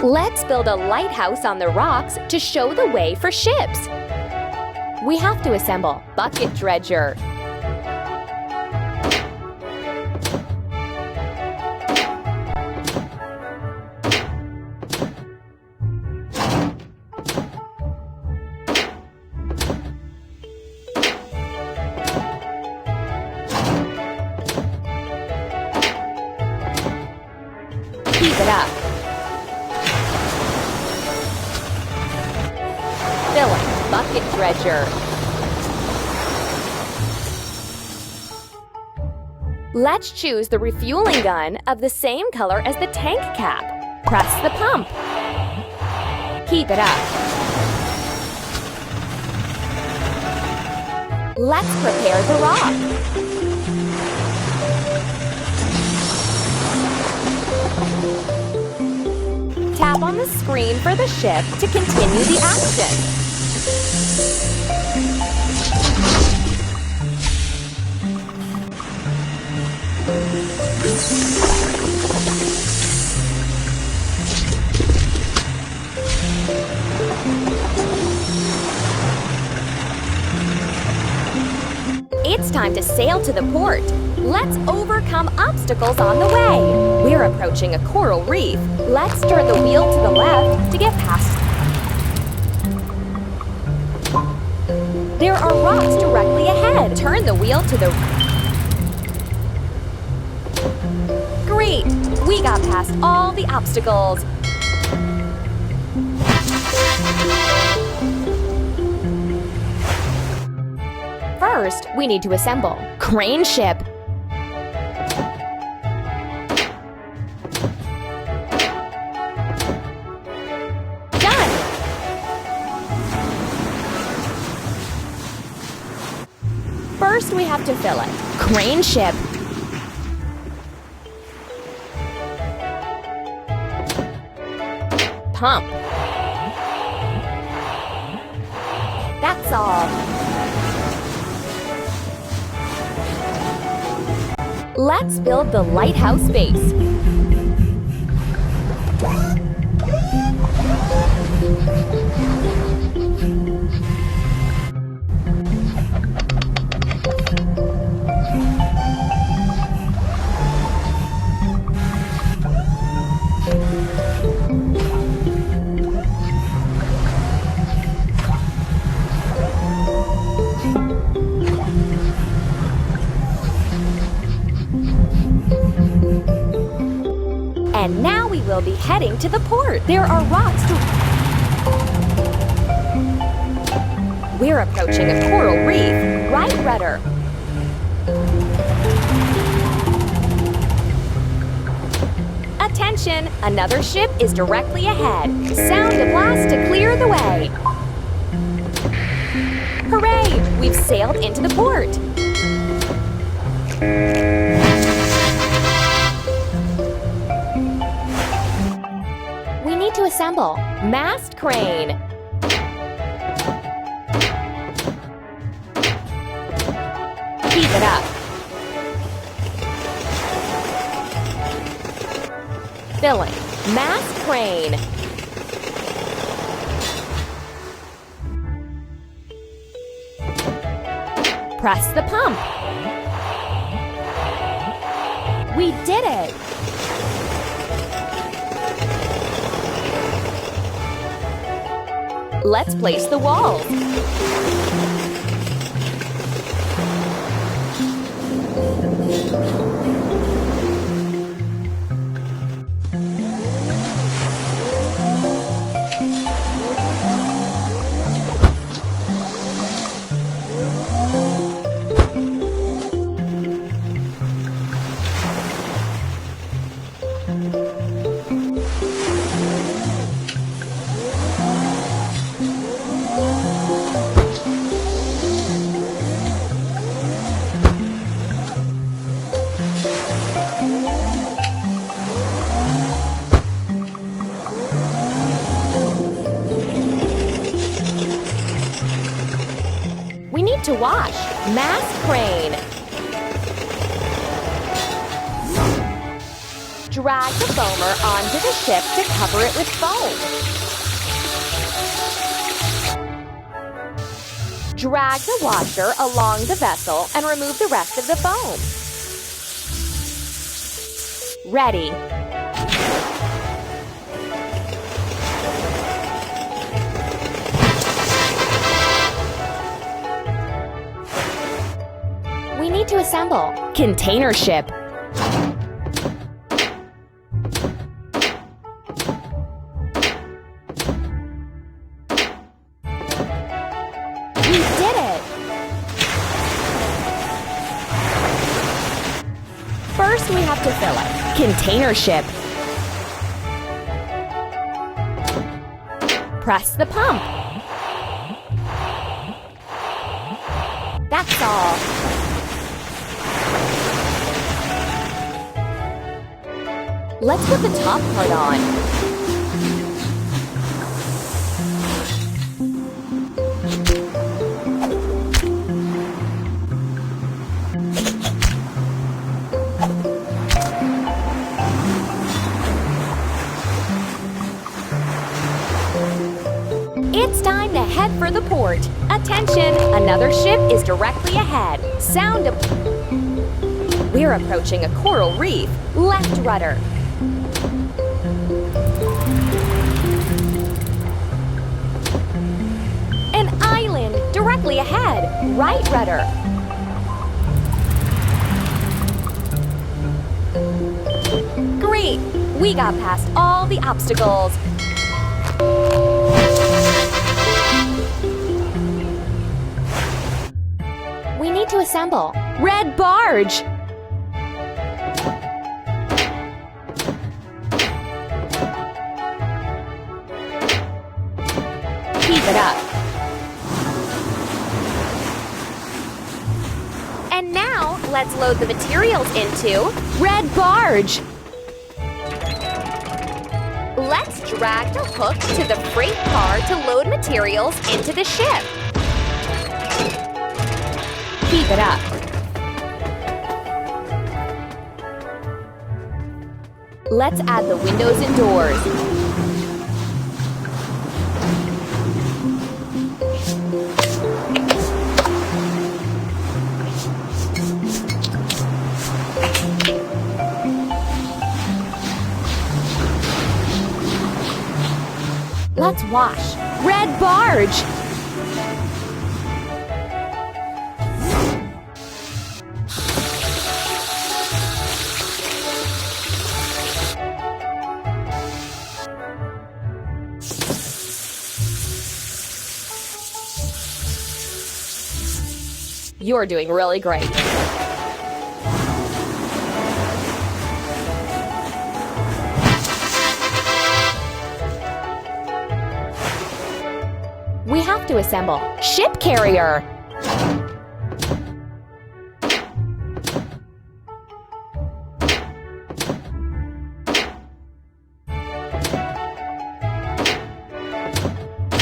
Let's build a lighthouse on the rocks to show the way for ships. We have to assemble bucket dredger, keep it up. Filling bucket dredger. Let's choose the refueling gun of the same color as the tank cap. Press the pump. Keep it up. Let's prepare the rock. Tap on the screen for the ship to continue the action. It's time to sail to the port. Let's overcome obstacles on the way. We're approaching a coral reef. Let's turn the wheel to the left to get past. There are rocks directly ahead. Turn the wheel to the... Great! We got past all the obstacles. First, we need to assemble crane ship. Done! First, we have to fill it. Crane ship. Pump. That's all. Let's build the lighthouse base. And now we will be heading to the port. There are rocks to... We're approaching a coral reef. Right rudder. Attention! Another ship is directly ahead. Sound a blast to clear the way. Hooray! We've sailed into the port. We need to assemble mast crane. Keep it up. Filling mast crane. Press the pump. We did it! Let's place the walls. We need to wash. Mast crane. drag the foamer onto the ship to cover it with foam. Drag the washer along the vessel and remove the rest of the foam. Ready. We need to assemble container ship. We did it! First, we have to fill it. Container ship. Press the pump. That's all. Let's put the top part on. It's time to head for the port. Attention, another ship is directly ahead. Sound of... We're approaching a coral reef. Left rudder. An island directly ahead. Right rudder. Great! We got past all the obstacles. We need to assemble. Red barge! Keep it up. And now, let's load the materials into red barge. Let's drag the hook to the freight car to load materials into the ship. Keep it up. Let's add the windows and doors. Let's wash. Red barge! You're doing really great. We have to assemble ship carrier.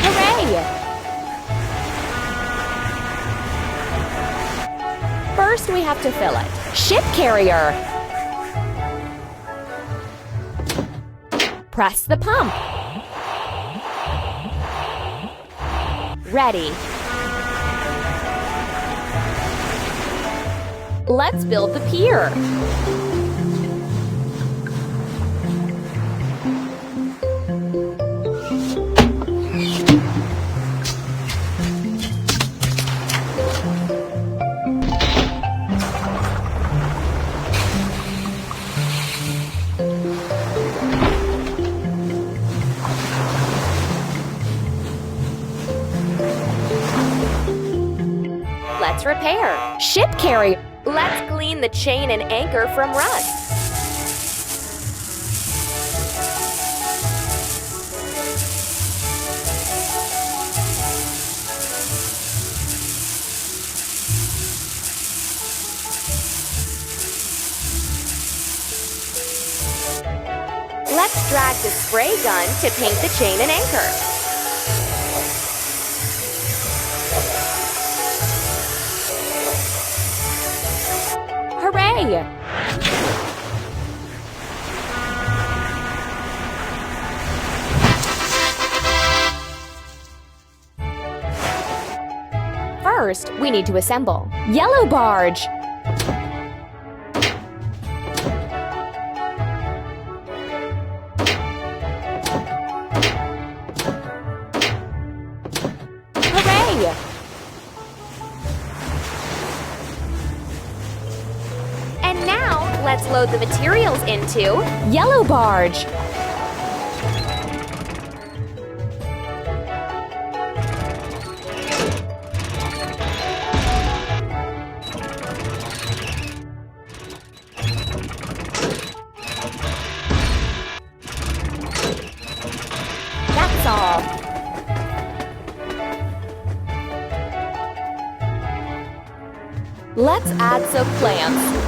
Hooray! First, we have to fill it. Ship carrier. Press the pump. Ready. Let's build the pier. Let's repair. Ship carrier. Let's clean the chain and anchor from rust. Let's drag the spray gun to paint the chain and anchor. Hooray! First, we need to assemble. Yellow barge. Hooray! And now, let's load the materials into yellow barge. That's all. Let's add some plants.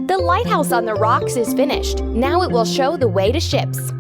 The lighthouse on the rocks is finished. Now it will show the way to ships.